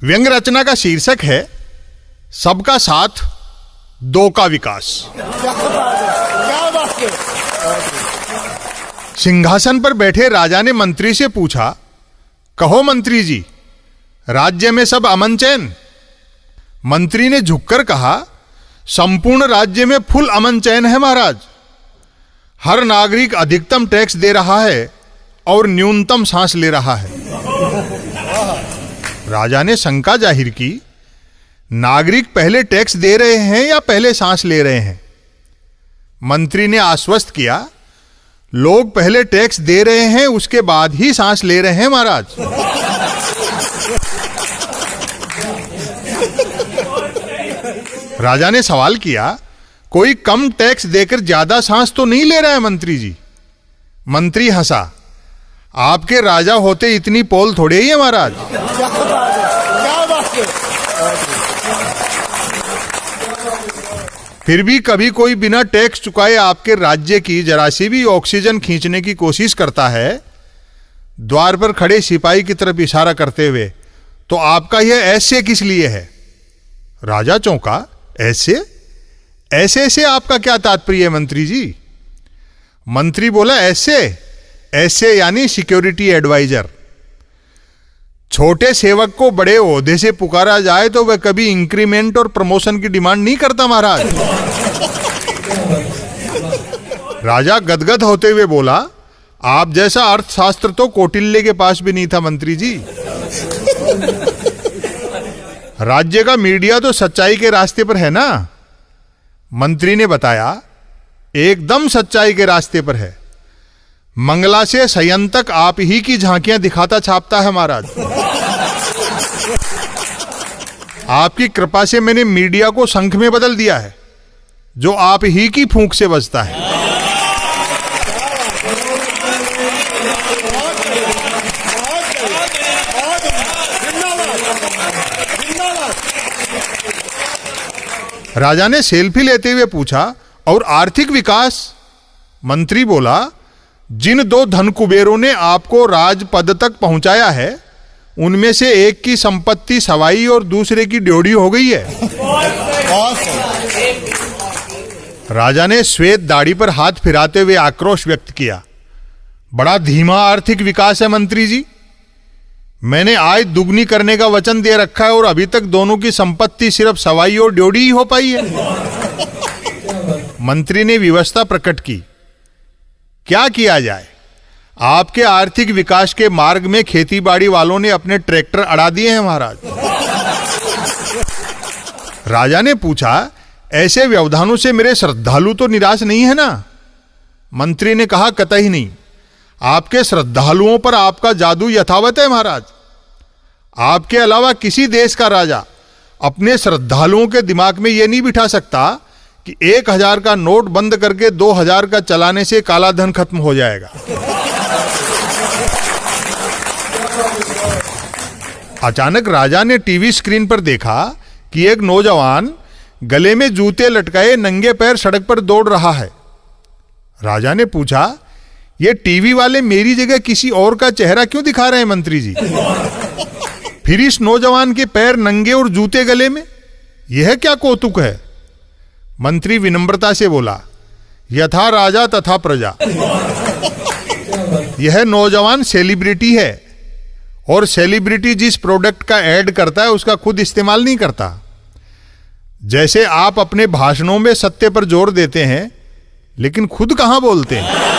व्यंग रचना का शीर्षक है सबका साथ, दो का विकास। सिंहासन पर बैठे राजा ने मंत्री से पूछा, कहो मंत्री जी, राज्य में सब अमन चैन? मंत्री ने झुककर कहा, संपूर्ण राज्य में फुल अमन चैन है महाराज। हर नागरिक अधिकतम टैक्स दे रहा है और न्यूनतम सांस ले रहा है। राजा ने शंका जाहिर की, नागरिक पहले टैक्स दे रहे हैं या पहले सांस ले रहे हैं? मंत्री ने आश्वस्त किया, लोग पहले टैक्स दे रहे हैं, उसके बाद ही सांस ले रहे हैं महाराज। राजा ने सवाल किया, कोई कम टैक्स देकर ज्यादा सांस तो नहीं ले रहा है मंत्री जी? मंत्री हंसा, आपके राजा होते इतनी पोल थोड़े ही है महाराज। फिर भी कभी कोई बिना टैक्स चुकाए आपके राज्य की जरा सी भी ऑक्सीजन खींचने की कोशिश करता है, द्वार पर खड़े सिपाही की तरफ इशारा करते हुए, तो आपका यह ऐसे किस लिए है? राजा चौंका, ऐसे ऐसे से आपका क्या तात्पर्य है मंत्री जी? मंत्री बोला, ऐसे ऐसे यानी सिक्योरिटी एडवाइजर। छोटे सेवक को बड़े ओहदे से पुकारा जाए तो वह कभी इंक्रीमेंट और प्रमोशन की डिमांड नहीं करता महाराज। राजा गदगद होते हुए बोला, आप जैसा अर्थशास्त्र तो कौटिल्य के पास भी नहीं था मंत्री जी। राज्य का मीडिया तो सच्चाई के रास्ते पर है ना? मंत्री ने बताया, एकदम सच्चाई के रास्ते पर है। मंगला से सयन तक आप ही की झांकियां दिखाता छापता है महाराज। आपकी कृपा से मैंने मीडिया को शंख में बदल दिया है, जो आप ही की फूंक से बजता है। राजा ने सेल्फी लेते हुए पूछा, और आर्थिक विकास? मंत्री बोला, जिन दो धन कुबेरों ने आपको राजपद तक पहुंचाया है, उनमें से एक की संपत्ति सवाई और दूसरे की ड्योढ़ी हो गई है। राजा ने श्वेत दाढ़ी पर हाथ फिराते हुए आक्रोश व्यक्त किया, बड़ा धीमा आर्थिक विकास है मंत्री जी। मैंने आय दुगनी करने का वचन दे रखा है और अभी तक दोनों की संपत्ति सिर्फ सवाई और ड्योढ़ी ही हो पाई है। मंत्री ने विवशता प्रकट की, क्या किया जाए? आपके आर्थिक विकास के मार्ग में खेतीबाड़ी वालों ने अपने ट्रैक्टर अड़ा दिए हैं महाराज। राजा ने पूछा, ऐसे व्यवधानों से मेरे श्रद्धालु तो निराश नहीं है ना? मंत्री ने कहा, कतई नहीं। आपके श्रद्धालुओं पर आपका जादू यथावत है महाराज। आपके अलावा किसी देश का राजा अपने श्रद्धालुओं के दिमाग में यह नहीं बिठा सकता कि 1000 का नोट बंद करके 2000 का चलाने से काला धन खत्म हो जाएगा। अचानक राजा ने टीवी स्क्रीन पर देखा कि एक नौजवान गले में जूते लटकाए नंगे पैर सड़क पर दौड़ रहा है। राजा ने पूछा, ये टीवी वाले मेरी जगह किसी और का चेहरा क्यों दिखा रहे हैं मंत्री जी? फिर इस नौजवान के पैर नंगे और जूते गले में, यह क्या कौतुक है? मंत्री विनम्रता से बोला, यथा राजा तथा प्रजा। यह नौजवान सेलिब्रिटी है और सेलिब्रिटी जिस प्रोडक्ट का ऐड करता है उसका खुद इस्तेमाल नहीं करता। जैसे आप अपने भाषणों में सत्य पर जोर देते हैं, लेकिन खुद कहां बोलते हैं।